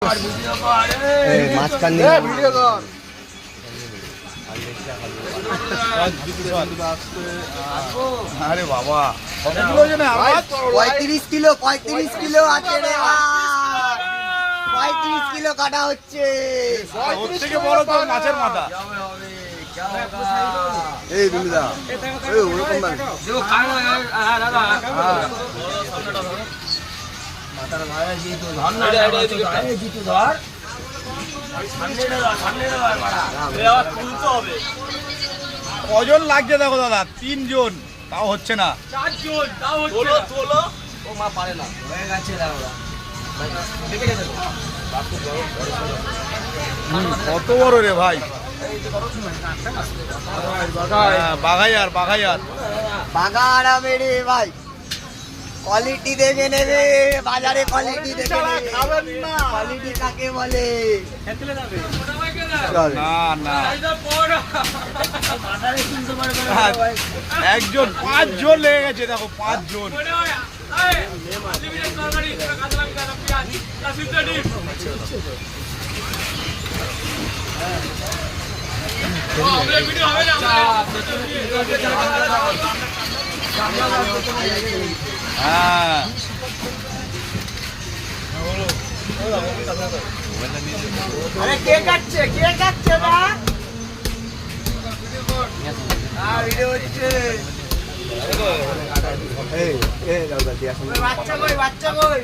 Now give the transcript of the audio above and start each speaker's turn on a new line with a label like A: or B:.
A: মাঝখান দিয়ে ভিডিও কর।
B: আরে বাবা
A: 35 কিলো আছে রে ভাই, 35 কিলো কাটা হচ্ছে।
B: ওর থেকে বড় তো মাছের মাথা।
A: এই বিন্দুদা এই ওরকম না মাথার ভাড়া জিতু ধর না এই জিতু ধর সামনে ধর মারা এ আবার তুলতে হবে।
B: কজন লাগছে দেখো দাদা, 3 জন, তাও হচ্ছে না।
C: 4 জন তাও হচ্ছে না।
B: তোলো
A: ও মা পারে না হয়ে গেছে দাদা দেখে গেছে
B: কত বড় রে ভাই। বাঘাইয়ার
A: বাগাড়া মেরে ভাই, কোয়ালিটি দেখে নেবে বাজারে, কোয়ালিটি দেখে নেবে। কোয়ালিটি কাকে বলে? চল
B: না না
C: এইটা বড়
A: বাজারে কিনতে পারবে না ভাই।
B: একজন 5 জন লেগে গেছে দেখো, 5 জন।
C: বড় হয় এই লিমিটেড তরকারি কাঁচা লঙ্কা পেঁয়াজ তা সিদ্ধ ডিম আমাদের ভিডিও হবে না
B: হ্যাঁ
A: আরে কে কাটছে না? ভিডিও হচ্ছে। এই দাদা দিয়া বাচ্চা কই